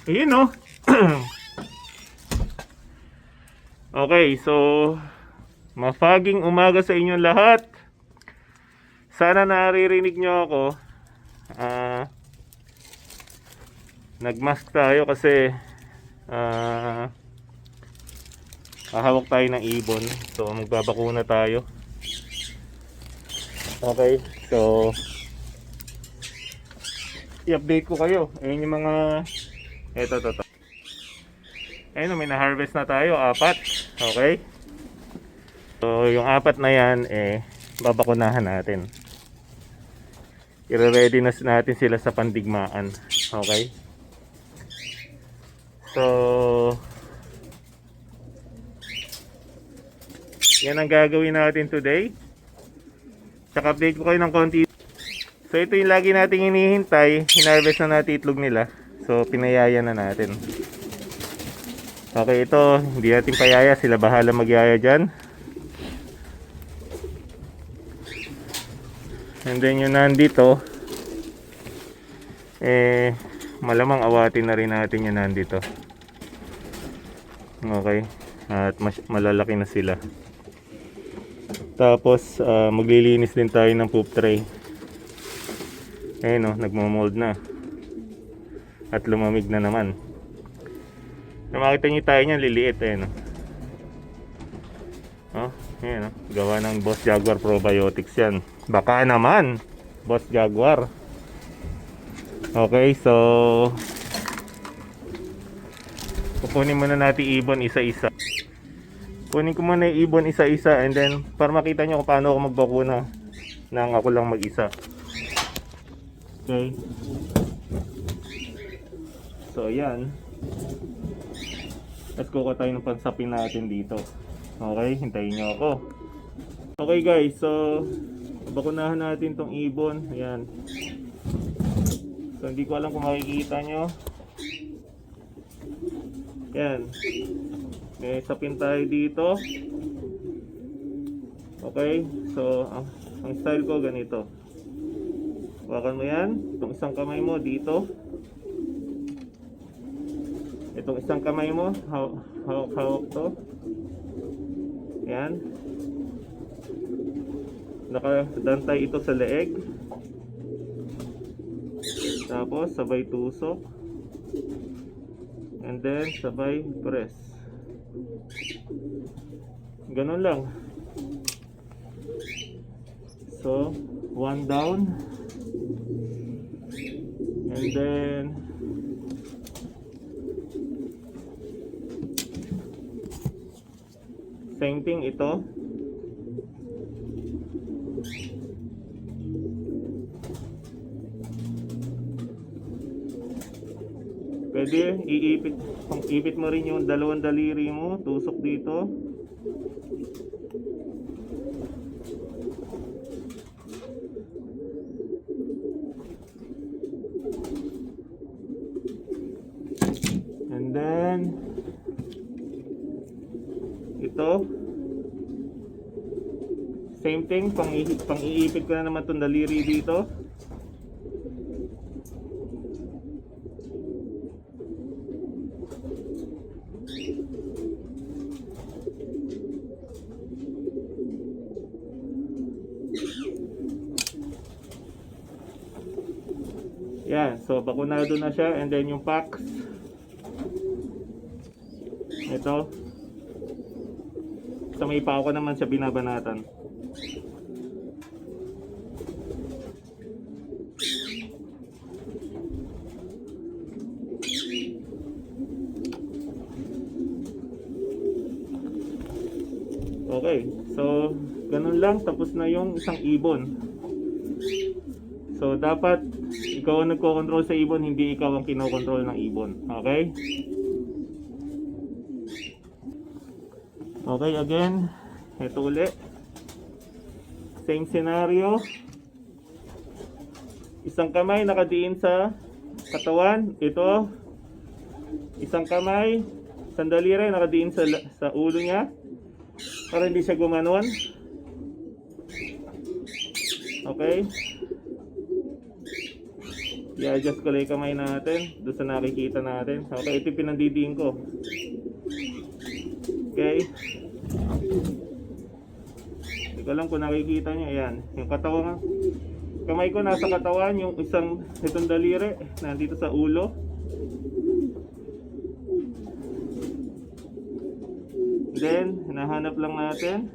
Ayun no. Okay, so mafaging umaga sa inyong lahat. Sana naririnig nyo ako. Nagmask tayo kasi hahawak tayo ng ibon. So magbabakuna tayo. Okay, so i-update ko kayo. Ayun yung mga eto. Ayun, may na-harvest na tayo, 4. Okay? So, yung 4 na yan, babakunahan natin. I-ready na natin sila sa pandigmaan. Okay? So, yan ang gagawin natin today. Tsaka update ko kayo ng konti. So, ito yung lagi nating hinihintay. Hinarvest na natin itlog nila. So, pinayaya na natin. Okay, ito, hindi natin payaya, sila bahala magyaya dyan. And then yung nandito, malamang awatin na rin natin yung nandito. Okay, at malalaki na sila. Tapos, maglilinis din tayo ng poop tray. Ayun o, nagmamold na. At lumamig na naman. Kung makita nyo tayo niyan, liliit ayan gawa ng Boss Jaguar Probiotics yan. Baka naman Boss Jaguar. Okay, so kukunin muna natin ibon isa-isa. Kunin ko muna yung ibon isa-isa, and then para makita nyo kung paano ako magbakuna nang ako lang mag-isa. Okay, so yan. Let's kuha tayo ng pansapin natin dito. Okay, hintayin nyo ako. Okay guys, so bakunahan natin tong ibon. Ayan. So hindi ko alam kung makikita nyo. Ayan. Okay, sapin tayo dito. Okay, so ang style ko ganito. Hawakan mo yan. Itong isang kamay mo dito. Itong isang kamay mo, hawak to. Yan. Nakadantay ito sa leeg. Tapos sabay tusok. And then sabay press. Ganun lang. So, one down. And then same thing ito. Pwede ipit mo rin yung dalawang daliri mo, tusok dito. And then ito, same thing, pang-iipit ko na naman itong daliri dito. Yan, so bakunado na siya, and then yung packs. Ito. Sa may pao ko naman siya binabanatan. Okay, so ganun lang, tapos na yung isang ibon. So dapat ikaw ang nagko-control sa ibon, hindi ikaw ang kino-control ng ibon. Okay? Okay, again, ito ulit. Same scenario. Isang kamay nakadiin sa katawan. Ito. Isang kamay, sandaliri nakadiin sa ulo niya. Para hindi siya gumanon. Okay? I-adjust ko lang yung kamay natin doon sa nakikita natin. Okay, ito yung pinandidiin ko. Okay. Hindi ko alam kung nakikita nyo. Ayan, yung katawan. Kamay ko nasa katawan, yung itong daliri nandito sa ulo. Then, hinahanap lang natin.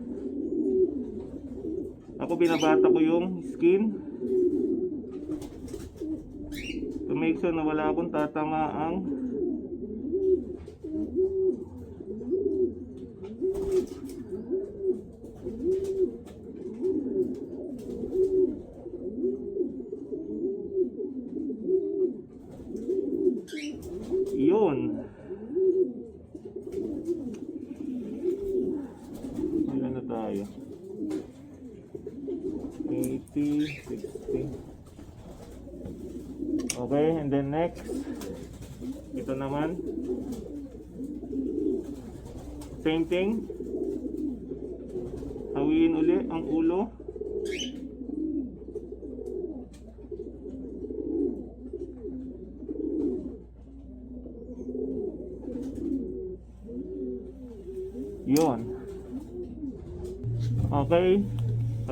Ako binabata ko yung skin to make sure na wala akong tatamaang yun. Ilan na tayo? 80, 60. Okay, and then next, ito naman, same thing. Hawiin uli ang ulo. Yun. Okay,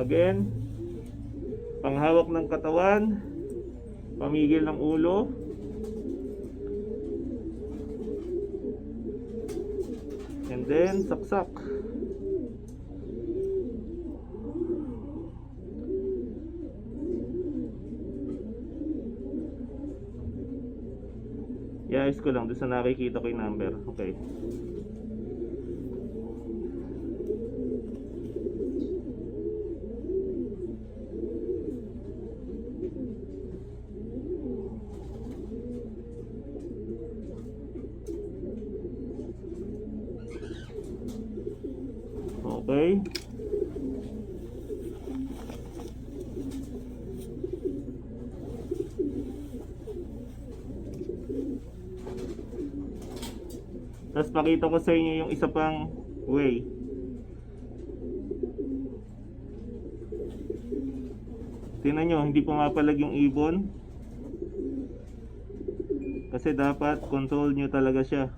again, panghawak ng katawan, pamigil ng ulo, and then saksak. I-ayos ko lang doon sa nakikita ko yung number. Okay. Okay. Tapos pakita ko sa inyo yung isa pang way. Tingnan nyo, hindi pumapalag yung ibon. Kasi dapat control nyo talaga siya.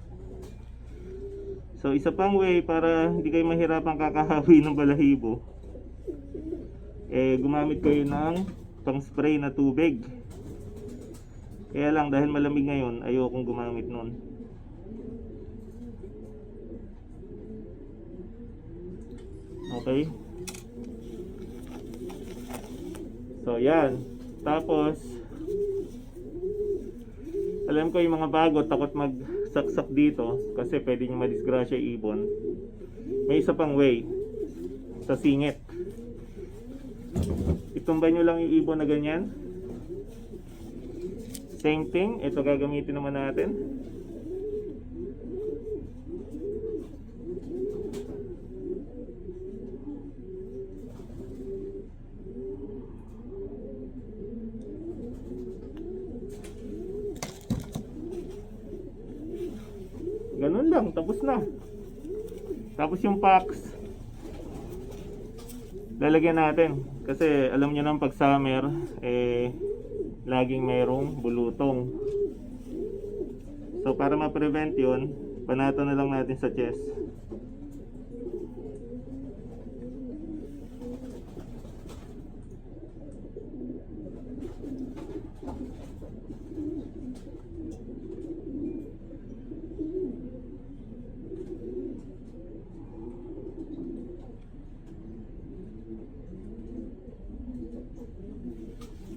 So isa pang way para hindi kayo mahirapang kakahawi ng balahibo, gumamit kayo ng pang spray na tubig. Kaya lang dahil malamig ngayon, ayokong gumamit nun. Okay. So yan. Tapos alam ko yung mga bago takot magsaksak dito kasi pwede nyo madisgrasya yung ibon. May isa pang way sa singit. Itumba nyo lang yung ibon na ganyan. Same thing, ito gagamitin naman natin. Ganun lang, tapos na. Tapos yung packs lalagyan natin kasi alam niyo nang pag summer laging mayroong bulutong. So para ma-prevent yun, panatan na lang natin sa chest.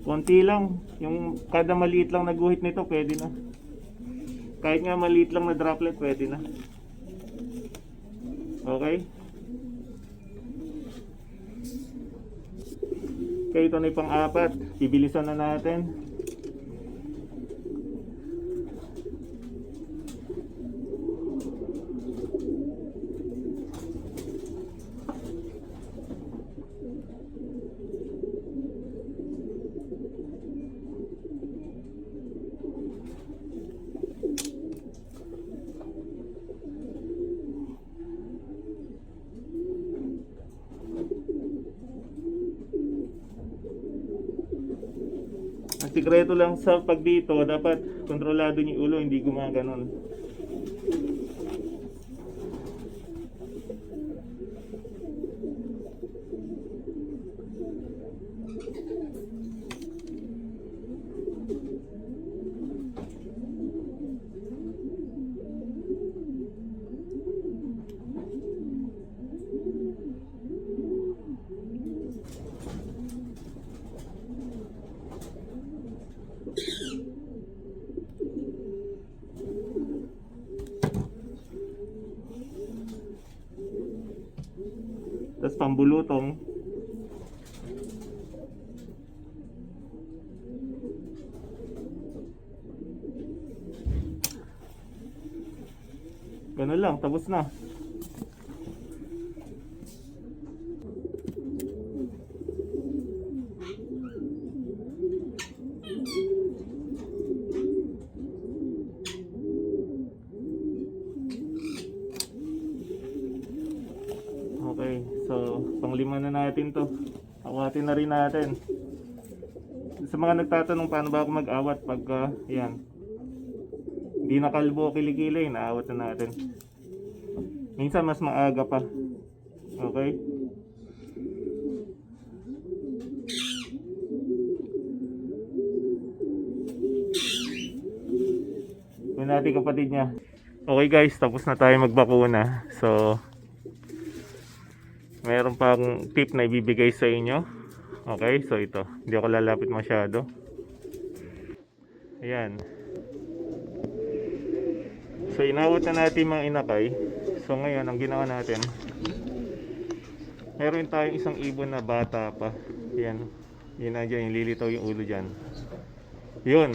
Konti lang, yung kada maliit lang na guhit nito pwede na. Kahit nga maliit lang na droplet pwede na. Okay? Okay, ito na yung pang-apat. Bibilisan na natin. Sikreto lang sa pag dito, dapat kontrolado niyo yung ulo, hindi gumaganon. Tapos pambulutong. Ganun lang, tapos na. Okay, so panglima na natin to. Awatin na rin natin. Sa mga nagtatanong paano ba ako mag-awat pagka yan, hindi na kalbo kilikili, naawat na natin. Minsan mas maaga pa. Okay? Yun natin kapatid niya. Okay guys, tapos na tayo magbakuna. So meron pang tip na ibibigay sa inyo. Okay, so ito. Hindi ako lalapit masyado. Ayan. So inawat na natin mga inakay. So ngayon, ang ginawa natin, meron tayong isang ibon na bata pa. Ayan. Yun na dyan, yung lilitaw yung ulo dyan. Yun.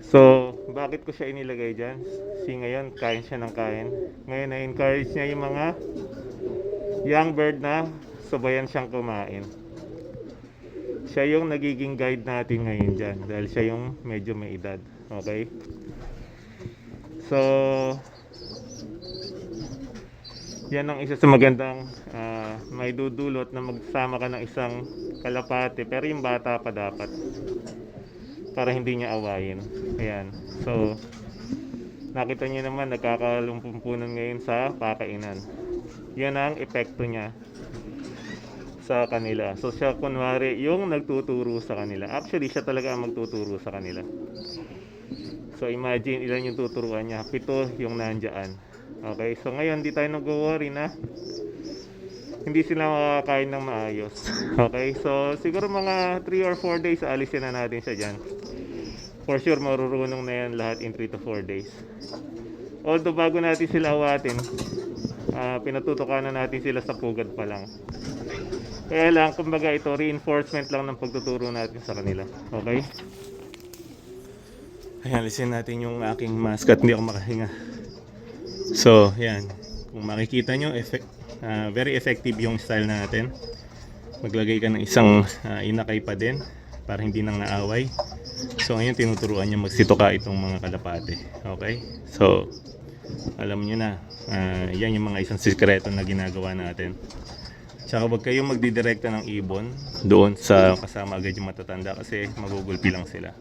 So, bakit ko siya inilagay dyan? Kasi ngayon, kain siya ng kain. Ngayon, na-encourage niya yung mga young bird na sabayan siyang kumain. Siya yung nagiging guide natin ngayon dyan. Dahil siya yung medyo may edad. Okay? So, yan ang isa sa magandang may dudulot na magsama ka ng isang kalapate. Pero yung bata pa dapat. Para hindi niya awayin. Ayan. So, nakita niyo naman nagkakalumpunan ngayon sa pakainan. Yan ang epekto niya sa kanila. So siya kunwari yung nagtuturo sa kanila. Actually siya talaga ang magtuturo sa kanila. So imagine ilan yung tuturuan niya. 7 yung nandiyan. Okay, so ngayon di tayo nag-worry na hindi sila makakain ng maayos. Okay, so siguro mga 3 or 4 days alisin na natin siya dyan. For sure marurunong na yan lahat in 3 to 4 days. Although bago natin sila awatin, pinatutukan na natin sila sa pugad pa lang. Kaya lang, kumbaga ito, reinforcement lang ng pagtuturo natin sa kanila. Okay? Ayan, alisin natin yung aking mask at hindi ako makahinga. So, yan. Kung makikita nyo, very effective yung style natin. Maglagay ka ng isang inakay pa din para hindi nang naaway. So, ngayon tinuturuan niya magsitoka itong mga kalapate. Okay? So, alam nyo na, yan yung mga isang sikreto na ginagawa natin. Tsaka wag kayong magdidirekta ng ibon doon sa kasama agad yung matatanda kasi magugulpi lang sila.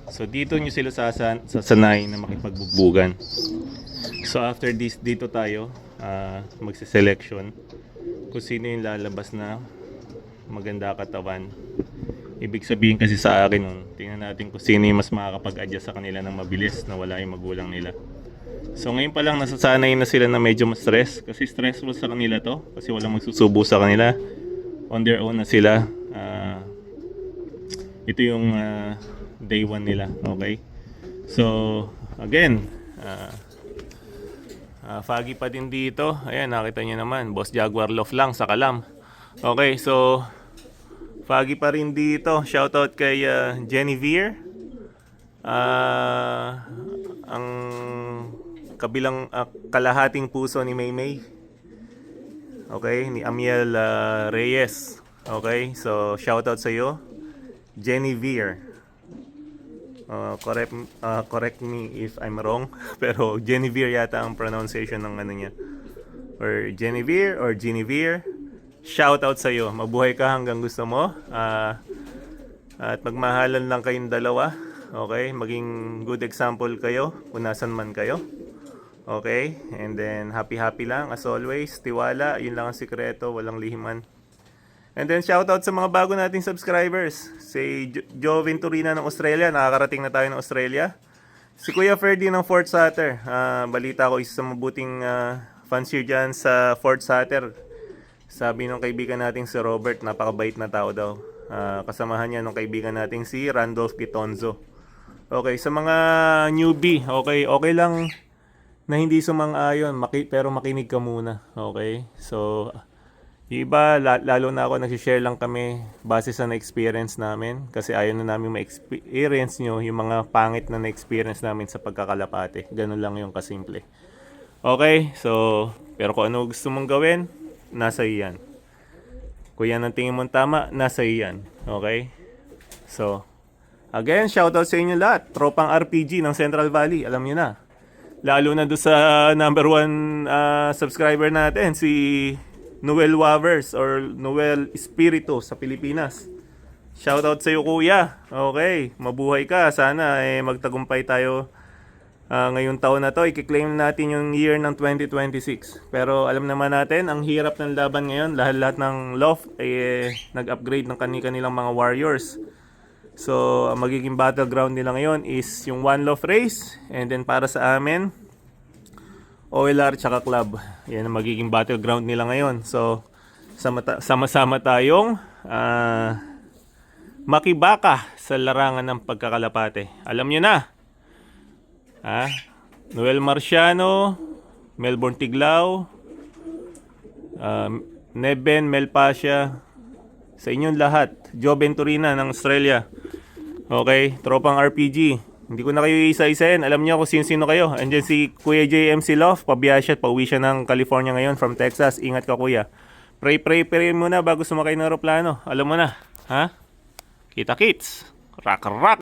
So dito nyo sila sasanayin na makipagbugbugan. So after this, dito tayo magsiselection kung sino yung lalabas na maganda katawan. Ibig sabihin kasi sa akin nun, tingnan natin kung sino yung mas makakapag-adjust sa kanila ng mabilis na wala yung magulang nila. So ngayon pa lang nasasanay na sila na medyo ma-stress kasi stressful sa kanila to kasi walang magsusubo sa kanila. On their own na sila. Ito yung day 1 nila. Okay? So again, foggy pa din dito. Ayan, nakita nyo naman, Boss Jaguar Loft lang sa Kalam. Okay, so foggy pa rin dito. Shoutout kay Genevieve. Ang kabilang kalahating puso ni Maymay. Okay, ni Amiel Reyes. Okay, so shoutout sa iyo, Genevieve. Correct me if I'm wrong, pero Genevieve yata ang pronunciation ng ano niya. Or Genevieve or Genevieve. Shoutout sa iyo. Mabuhay ka hanggang gusto mo. At magmahalan lang kayong dalawa. Okay? Maging good example kayo kung nasan man kayo. Okay? And then happy lang as always. Tiwala, yun lang ang sikreto, walang lihiman. And then shoutout sa mga bago nating subscribers. Si Joe Venturina ng Australia, nakakarating na tayo ng Australia. Si Kuya Ferdy ng Fort Sutter. Balita ko isa sa mabuting fancier dyan sa Fort Sutter. Sabi ng kaibigan nating si Robert, napakabait na tao daw. Kasamahan niya ng kaibigan nating si Randolph Gitonzo. Okay, sa mga newbie, okay lang na hindi sumang-ayon, pero makinig ka muna. Okay? So, yung iba, lalo na ako, nagsishare lang kami base sa na-experience namin. Kasi ayaw na namin ma-experience nyo yung mga pangit na na-experience namin sa pagkakalapate. Ganun lang yung kasimple. Okay? So, pero kung ano gusto mong gawin, nasa iyan. Kung yan ang tingin mong tama, nasa iyan. Okay? So, again, shoutout sa inyo lahat. Tropang RPG ng Central Valley. Alam nyo na. Lalo na doon sa number 1 subscriber natin, si Noel Wavers or Noel Espiritu sa Pilipinas. Shoutout sa iyo, kuya. Okay, mabuhay ka. Sana magtagumpay tayo ngayong taon na to. I-claim natin yung year ng 2026. Pero alam naman natin, ang hirap ng laban ngayon. Lahat ng loft nag-upgrade ng kanilang mga warriors. So, ang magiging battleground nila ngayon is yung one loft race. And then para sa amin, OLR tsaka club. Yan ang magiging battleground nila ngayon. So, sama-sama tayong makibaka sa larangan ng pagkakalapate. Alam nyo na. Noel Marciano, Melbourne Tiglao, Neben Melpasia, sa inyong lahat. Joe Venturina ng Australia. Okay, tropang RPG. Hindi ko na kayo isa-isahin. Alam niyo kung sino-sino kayo. Andiyan si Kuya JMC Love. Pabiya siya at pauwi siya ng California ngayon from Texas. Ingat ka, kuya. Pray muna bago sumakay ng aeroplano. Alam mo na. Ha? Kita-kits. Rock.